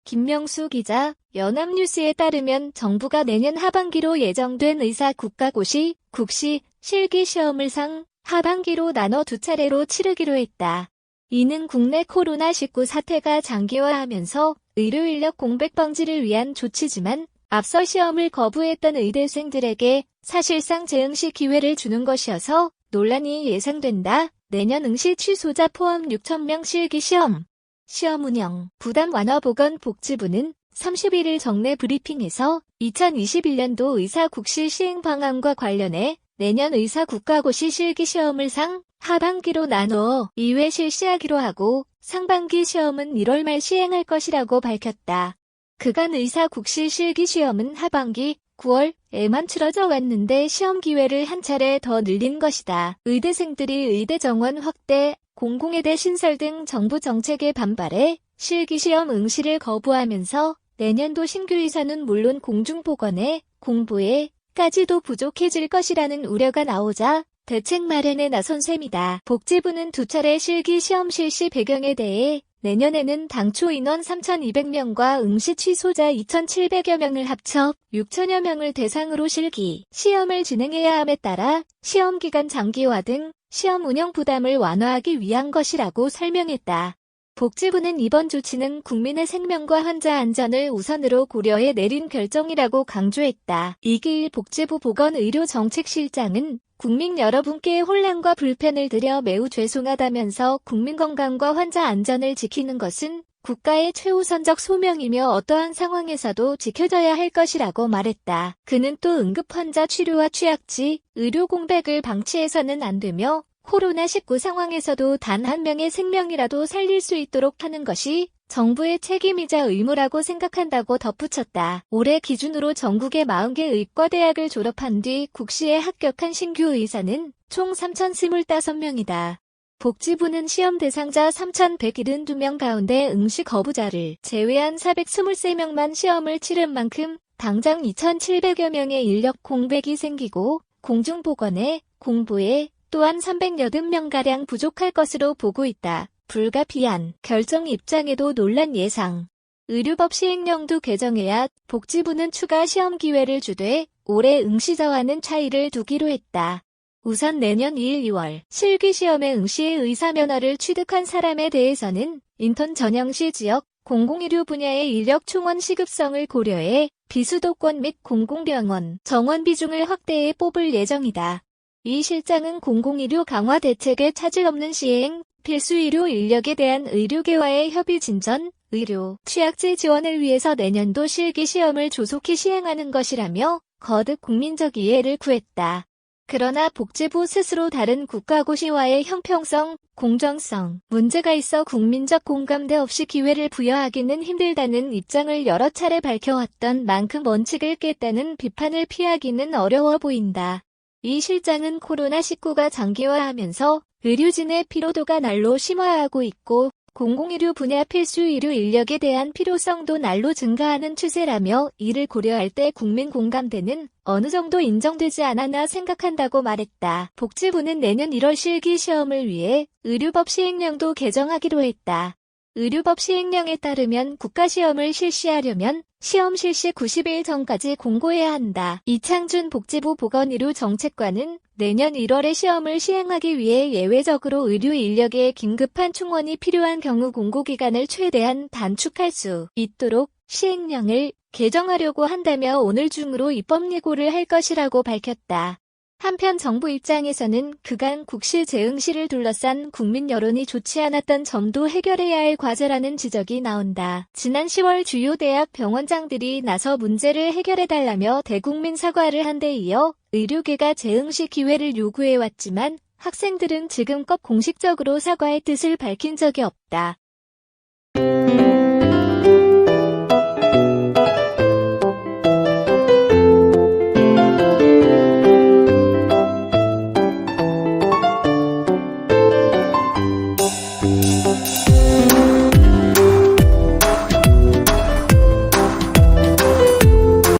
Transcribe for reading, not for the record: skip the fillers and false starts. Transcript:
김명수 기자, 연합뉴스에 따르면 정부가 내년 하반기로 예정된 의사 국가고시, 국시, 실기시험을 하반기로 나눠 두 차례로 치르기로 했다. 이는 국내 코로나19 사태가 장기화하면서 의료 인력 공백 방지를 위한 조치지만 앞서 시험을 거부했던 의대생들에게 사실상 재응시 기회를 주는 것이어서 논란이 예상된다. 내년 응시 취소자 포함 6,000명 실기시험. 시험 운영, 부담 완화 보건복지부는 31일 정례 브리핑에서 2021년도 의사 국시 시행 방안과 관련해 내년 의사 국가고시 실기시험을 하반기로 나누어 2회 실시하기로 하고 상반기 시험은 1월 말 시행할 것이라고 밝혔다. 그간 의사 국시 실기시험은 하반기 9월에만 치러져 왔는데 시험 기회를 한 차례 더 늘린 것이다. 의대생들이 의대 정원 확대, 공공의대 신설 등 정부 정책에 반발해 실기시험 응시를 거부하면서 내년도 신규 의사는 물론 공중보건에, 공부에까지도 부족해질 것이라는 우려가 나오자 대책 마련에 나선 셈이다. 복지부는 두 차례 실기시험 실시 배경에 대해 내년에는 당초 인원 3,200명과 응시 취소자 2,700여 명을 합쳐 6,000여 명을 대상으로 실기 시험을 진행해야 함에 따라 시험 기간 장기화 등 시험 운영 부담을 완화하기 위한 것이라고 설명했다. 복지부는 이번 조치는 국민의 생명과 환자 안전을 우선으로 고려해 내린 결정이라고 강조했다. 이기일 복지부 보건의료정책실장은 국민 여러분께 혼란과 불편을 드려 매우 죄송하다면서 국민 건강과 환자 안전을 지키는 것은 국가의 최우선적 소명이며 어떠한 상황에서도 지켜져야 할 것이라고 말했다. 그는 또 응급환자 치료와 취약지, 의료 공백을 방치해서는 안 되며 코로나19 상황에서도 단 한 명의 생명이라도 살릴 수 있도록 하는 것이 정부의 책임이자 의무라고 생각한다고 덧붙였다. 올해 기준으로 전국의 40개 의과대학을 졸업한 뒤 국시에 합격한 신규 의사는 총 3,025명이다. 복지부는 시험 대상자 3,172명 가운데 응시 거부자를 제외한 423명만 시험을 치른 만큼 당장 2,700여 명의 인력 공백이 생기고 공중보건에, 공부에 또한 380명가량 부족할 것으로 보고 있다. 불가피한 결정 입장에도 논란 예상. 의료법 시행령도 개정해야 복지부는 추가 시험 기회를 주되 올해 응시자와는 차이를 두기로 했다. 우선 내년 1, 2월 실기시험에 응시의 의사면허를 취득한 사람에 대해서는 인턴 전형시 지역, 공공의료 분야의 인력 충원 시급성을 고려해 비수도권 및 공공병원 정원 비중을 확대해 뽑을 예정이다. 이 실장은 공공의료 강화 대책의 차질 없는 시행, 필수의료 인력에 대한 의료계와의 협의 진전, 의료 취약제 지원을 위해서 내년도 실기시험을 조속히 시행하는 것이라며 거듭 국민적 이해를 구했다. 그러나 복지부 스스로 다른 국가고시와의 형평성, 공정성 문제가 있어 국민적 공감대 없이 기회를 부여하기는 힘들다는 입장을 여러 차례 밝혀왔던 만큼 원칙을 깼다는 비판을 피하기는 어려워 보인다. 이 실장은 코로나19가 장기화하면서 의료진의 피로도가 날로 심화하고 있고 공공의료 분야 필수 의료 인력에 대한 필요성도 날로 증가하는 추세라며 이를 고려할 때 국민 공감대는 어느 정도 인정되지 않았나 생각한다고 말했다. 복지부는 내년 1월 실기시험을 위해 의료법 시행령도 개정하기로 했다. 의료법 시행령에 따르면 국가시험을 실시하려면 시험 실시 90일 전까지 공고해야 한다. 이창준 복지부 보건의료정책관은 내년 1월에 시험을 시행하기 위해 예외적으로 의료 인력의 긴급한 충원이 필요한 경우 공고기간을 최대한 단축할 수 있도록 시행령을 개정하려고 한다며 오늘 중으로 입법 예고를 할 것이라고 밝혔다. 한편 정부 입장에서는 그간 국시 재응시를 둘러싼 국민 여론이 좋지 않았던 점도 해결해야 할 과제라는 지적이 나온다. 지난 10월 주요 대학 병원장들이 나서 문제를 해결해달라며 대국민 사과를 한 데 이어 의료계가 재응시 기회를 요구해왔지만 학생들은 지금껏 공식적으로 사과의 뜻을 밝힌 적이 없다.